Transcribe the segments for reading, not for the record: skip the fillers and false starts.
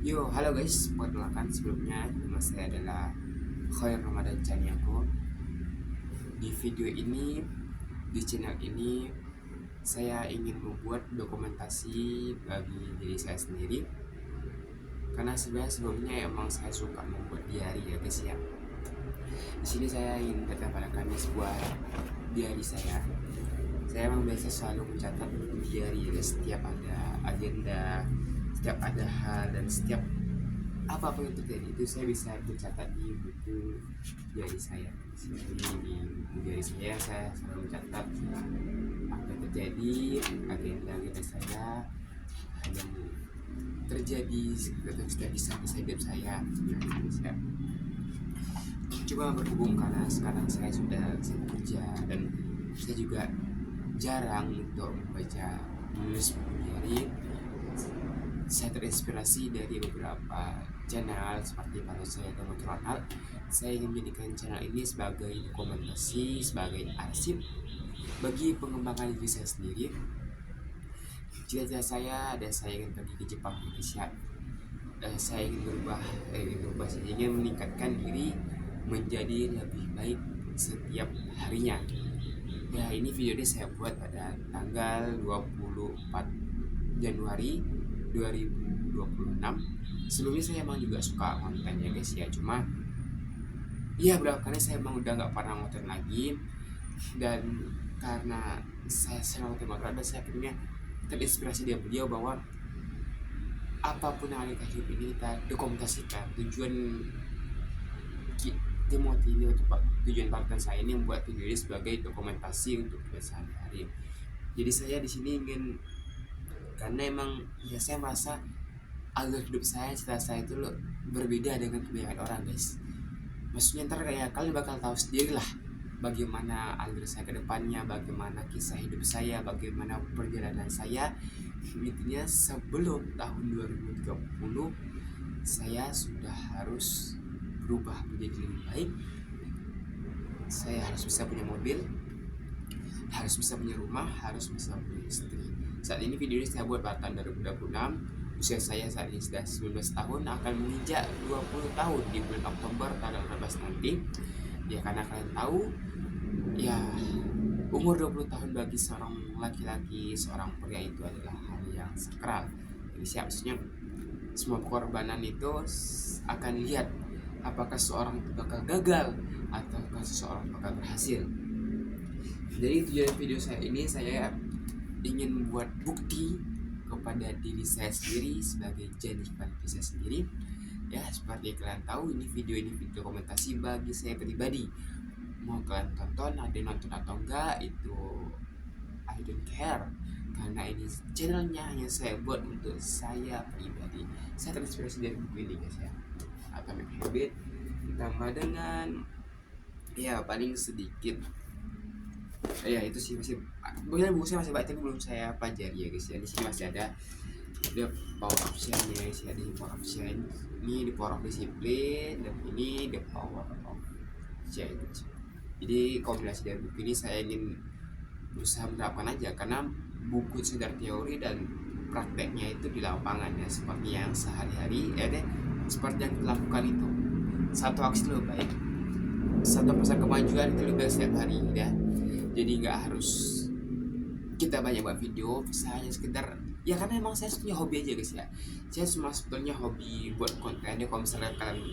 Yo, halo guys, perkenalkan sebelumnya nama saya adalah Khair Ramadan Caniago. Di video ini, di channel ini, saya ingin membuat dokumentasi bagi diri saya sendiri. Karena sebenarnya sebelumnya emang saya suka membuat diary ya guys ya. Di sini saya ingin bertampilkan sebuah diary saya. Saya emang biasa selalu mencatat diary ya, setiap ada agenda, setiap ada hal dan setiap apapun yang terjadi itu saya bisa mencatat di buku diary saya. Jadi di buku diary saya selalu mencatat apa yang terjadi, agenda saya, hal yang terjadi atau tidak bisa hidup saya. Saya coba berhubung karena sekarang saya sudah bekerja dan saya juga jarang untuk membaca menulis buku diary. Saya terinspirasi dari beberapa channel seperti kalau saya dan Ronald. Saya ingin menjadikan channel ini sebagai dokumentasi, sebagai arsip bagi pengembangan diri saya sendiri. Cita-cita saya ingin pergi ke Jepang, Indonesia. Saya saya ingin meningkatkan diri menjadi lebih baik setiap harinya. Ya, ini video ini saya buat pada tanggal 24 Januari 2026. Sebelumnya saya emang juga suka konten ya guys ya, cuma iya berapa kali saya emang udah nggak pernah ngonten lagi. Dan karena saya sering nonton makro dan saya akhirnya terinspirasi dari beliau bahwa apapun yang ada di hidup ini kita dokumentasikan. Timothy ini untuk tujuan konten saya ini membuat video ini sebagai dokumentasi untuk kita sehari-hari. Jadi saya di sini ingin, karena emang ya saya merasa alur hidup saya, cita saya itu loh berbeda dengan kebanyakan orang guys. Maksudnya ntar kayak kalian bakal tahu sendiri lah bagaimana alur saya ke depannya, bagaimana kisah hidup saya, bagaimana perjalanan saya. Intinya sebelum tahun 2030 saya sudah harus berubah menjadi lebih baik. Saya harus bisa punya mobil, harus bisa punya rumah, harus bisa punya istri. Saat ini video ini saya buat pada tahun 2026. Usia saya saat ini sudah 19 tahun, akan menginjak 20 tahun di bulan Oktober tanggal 16 nanti. Ya karena kalian tahu, ya umur 20 tahun bagi seorang laki-laki, seorang pria itu adalah hal yang sakral. Jadi maksudnya semua pengorbanan itu akan lihat apakah seorang bakal gagal ataukah seseorang bakal berhasil. Jadi tujuan video saya ini, saya ingin membuat bukti kepada diri saya sendiri sebagai janji kepada diri saya sendiri. Ya seperti kalian tahu, ini video dokumentasi bagi saya pribadi. Mau kalian tonton, ada yang nonton atau enggak itu I don't care, karena ini channelnya hanya saya buat untuk saya pribadi. Saya terinspirasi dari buku ini guys ya, Atomic Habit, ditambah dengan ya paling sedikit ya itu sih, masih bukan buku saya masih baca tapi belum saya pelajari ya guys ya. Di sini masih ada power option ya guys ya, di power option ini di power of disiplin, dan ini the power of change. Jadi kombinasi dari buku ini saya ingin berusaha menerapkan aja, karena buku sekedar teori dan prakteknya itu di lapangan ya, seperti yang sehari-hari seperti yang dilakukan itu. Satu aksi lebih baik, satu persen kemajuan itu lebih baik setiap hari ya. Jadi nggak harus kita banyak buat video, bisa hanya sekedar ya, karena emang saya punya hobi aja guys ya. Saya cuma sebetulnya hobi buat kontennya. Kalau misalnya kalian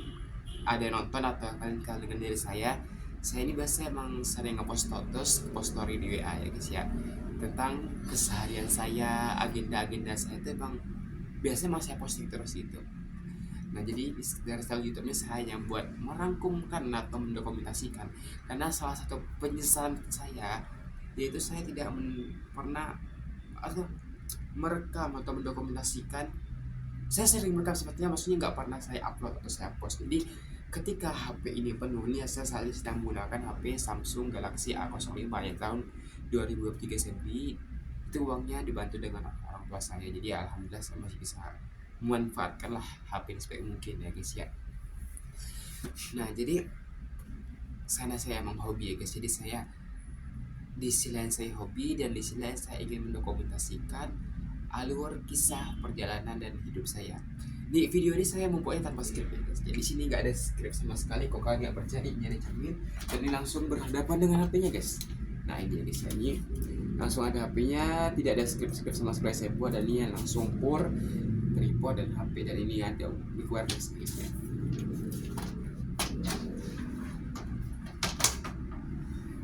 ada nonton atau kalian dengan diri saya ini biasa emang sering ngepost post story di WA ya guys ya, tentang keseharian saya, agenda-agenda saya itu emang biasanya masih saya posting terus itu. Nah jadi dari channel YouTube-nya saya hanya buat merangkumkan atau mendokumentasikan, karena salah satu penyesalan saya yaitu saya tidak pernah atau merekam atau mendokumentasikan. Saya sering merekam sebetulnya, maksudnya nggak pernah saya upload atau saya post. Jadi ketika HP ini penuh nih, saya saat ini sedang menggunakan HP Samsung Galaxy A05 yang tahun 2023 sendiri. Itu uangnya dibantu dengan orang tua saya, jadi alhamdulillah saya masih bisa memanfaatkanlah HP ini sebaik mungkin ya guys ya. Nah jadi sana saya emang hobi ya guys, jadi saya di sisi lain saya hobi dan di sisi lain saya ingin mendokumentasikan alur kisah perjalanan dan hidup saya. Di video ini saya membuatnya tanpa skrip ya guys. Jadi sini nggak ada skrip sama sekali. Kok kalian nggak percaya, ini ada cermin. Jadi langsung berhadapan dengan HP-nya guys. Nah ini ya guys, ini langsung ada HP-nya, tidak ada skrip sama sekali saya buat, dan ini langsung pure tripod dan HP, dan ini ada mic wireless guys ya.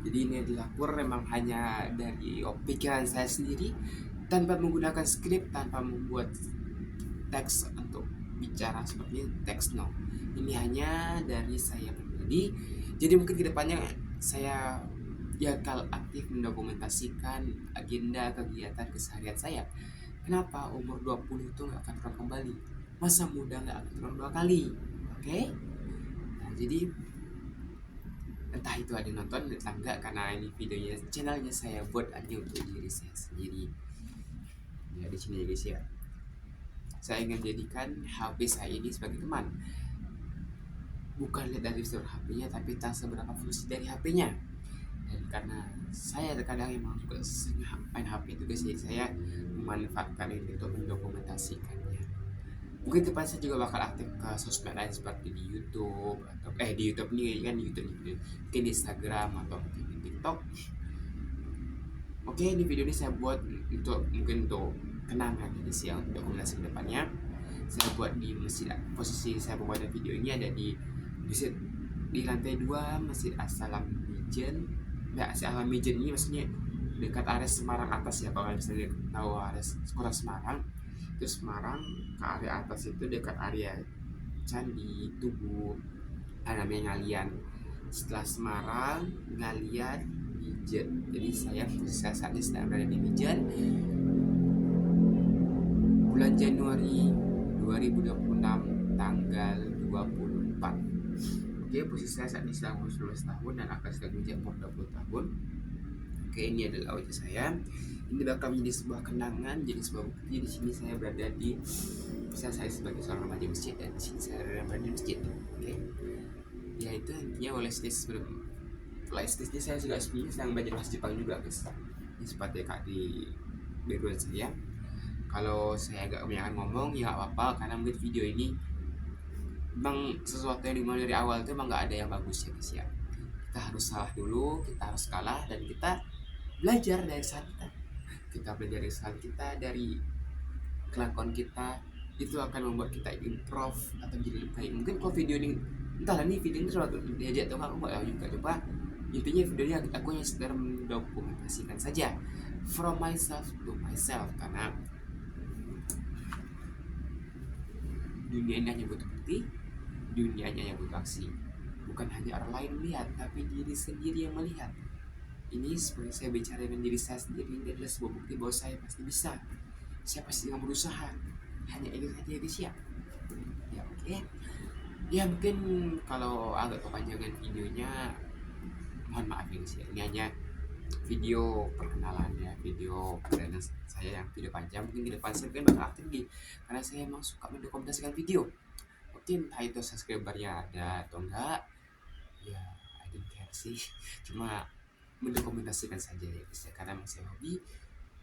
Jadi ini adalah pure memang hanya dari pikiran saya sendiri, tanpa menggunakan skrip, tanpa membuat teks untuk bicara seperti teks no. Ini hanya dari saya pribadi. Jadi mungkin kedepannya saya ya kalau aktif mendokumentasikan agenda kegiatan keseharian saya. Kenapa umur 20 itu nggak akan terulang kembali? Masa muda nggak akan terulang 2 kali. Oke? Nah, jadi entah itu ada nonton entah enggak, karena ini videonya channelnya saya buat hanya untuk diri saya sendiri. Ya di sini ya guys ya. Saya ingin menjadikan HP saya ini sebagai teman. Bukan lihat dari fitur HP-nya, tapi tak seberapa fungsi dari HP-nya. Dan karena saya terkadang emang juga sering main HP itu guys, jadi saya memanfaatkan ini untuk mendokumentasikannya. Mungkin depan saya juga bakal aktif ke sosmed lain seperti di YouTube atau di YouTube nih kan, di YouTube nih, mungkin di Instagram atau mungkin di TikTok. Oke, di video ini saya buat untuk mungkin untuk kenangan jadi sih untuk dokumentasi kedepannya. Saya buat di masjid, posisi saya membuat video ini ada di masjid di lantai 2 Masjid As-Salam Mijen. Nah, As-Salam Mijen ini maksudnya dekat area Semarang atas ya, kalau misalnya tahu area Kota Semarang. Itu Semarang ke area atas itu dekat area Candi Tugu, namanya Ngalian. Setelah Semarang, Ngalian, Mijen. Jadi saya saat ini sedang berada di Mijen. Bulan Januari 2026 tanggal 24. Oke, posisi saya saat ini sedang umur 19 tahun dan akan sedang usia umur 20 tahun. Oke, ini adalah wajah saya. Ini bakal menjadi sebuah kenangan, jadi sebuah bukti. Di sini saya berada di, bisa saya sebagai seorang remaja masjid, dan di sini saya berada di masjid. Oke, ya itu intinya. Oleh stage saya juga sebenarnya sedang belajar bahasa Jepang juga guys. Ini seperti kak di background saya. Kalau saya agak kebanyakan ngomong ya nggak apa-apa, karena mungkin video ini memang sesuatu yang dimulai dari awal itu emang nggak ada yang bagus ya guys ya. Kita harus salah dulu, kita harus kalah, dan kita belajar dari kesalahan kita. Kita belajar dari kesalahan kita, dari kelakuan kita, itu akan membuat kita improve atau menjadi lebih baik. Mungkin kalau video ini, entahlah ini video ini terlalu diajak atau nggak, aku nggak tahu juga. Coba intinya video ini aku hanya sekedar mendokumentasikan saja, from myself to myself, karena dunia ini hanya butuh bukti, dunia hanya butuh aksi. Bukan hanya orang lain melihat, tapi diri sendiri yang melihat. Ini sebenarnya saya bicara dengan diri saya sendiri. Ini adalah sebuah bukti bahwa saya pasti bisa. Saya pasti akan berusaha. Hanya ingin saja guys ya. Ya oke. Ya mungkin kalau agak kepanjangan videonya, mohon maaf ya guys ya. Ini hanya video perkenalan ya, video perdana saya yang video panjang. Mungkin ke depan saya mungkin bakal aktif lagi, karena saya emang suka mendokumentasikan video. Mungkin entah itu subscribernya ada atau enggak, ya I don't care sih. Cuma mendokumentasikan saja ya guys ya, karena masih hobi.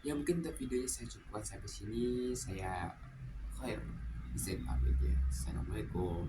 Ya mungkin untuk videonya saya cukupkan sampai sini. Saya khair, izin pamit ya. Assalamualaikum.